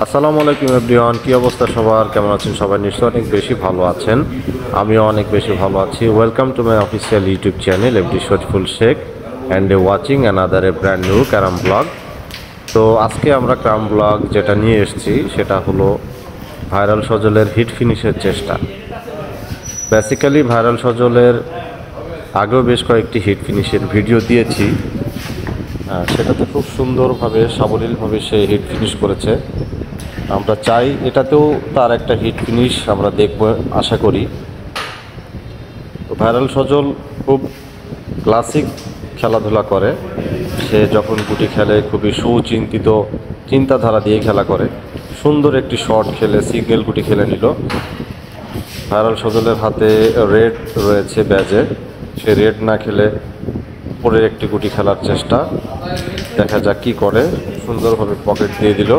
আসসালামু আলাইকুম এভরিওয়ান, কি অবস্থা সবার? কেমন আছেন সবাই? নিশ্চয়ই অনেক বেশি ভালো আছেন। আমিও অনেক বেশি ভালো আছি। Welcome to my official YouTube channel FD Shariful Sheikh and watching another a brand new carrom vlog. তো আজকে আমরা ক্যারাম ব্লগ যেটা নিয়ে এসেছি সেটা হলো ভাইরাল সজলের হিট ফিনিশের চেষ্টা। বেসিক্যালি ভাইরাল সজলের আগেও বেশ কয়েকটি হিট ফিনিশের ভিডিও দিয়েছি, সেটাতে খুব সুন্দরভাবে সাবলীলভাবে সে হিট ফিনিশ করেছে। আমরা চাই এটাতেও তার একটা হিট ফিনিশ আমরা দেখব, আশা করি। তো ভাইরাল সজল খুব ক্লাসিক খেলাধুলা করে। সে যখন গুটি খেলে খুবই সুচিন্তিত চিন্তাধারা দিয়ে খেলা করে। সুন্দর একটি শট খেলে সিঙ্গেল গুটি খেলে নিল। ভাইরাল সজলের হাতে রেড রয়েছে ব্যাজে, সে রেড না খেলে পরের একটি গুটি খেলার চেষ্টা। দেখা যাক কী করে। সুন্দরভাবে পকেট দিয়ে দিল,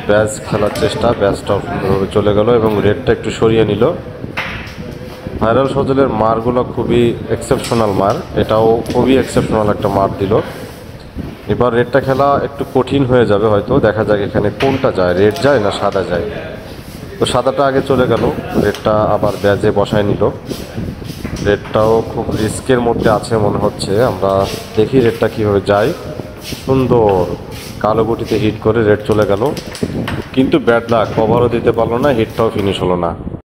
ব্যাজ খেলার চেষ্টা, ব্যাজটাও সুন্দরভাবে চলে গেল এবং রেডটা একটু সরিয়ে নিল। ভাইরাল সজলের মারগুলো খুবই এক্সেপশনাল মার, এটাও খুবই এক্সেপশনাল একটা মার দিল। এবার রেডটা খেলা একটু কঠিন হয়ে যাবে হয়তো, দেখা যাক এখানে কোনটা যায়, রেড যায় না সাদা যায়। তো সাদাটা আগে চলে গেল, রেডটা আবার ব্যাজে বসায় নিল। রেডটাও খুব রিস্কের মধ্যে আছে মনে হচ্ছে, আমরা দেখি রেডটা কীভাবে যায়। সুন্দর কালো গুটিতে হিট করে রেড চলে গেল, কিন্তু ব্যাড লাক, কভারও দিতে পারলো না, হিটটাও ফিনিশ হলো না।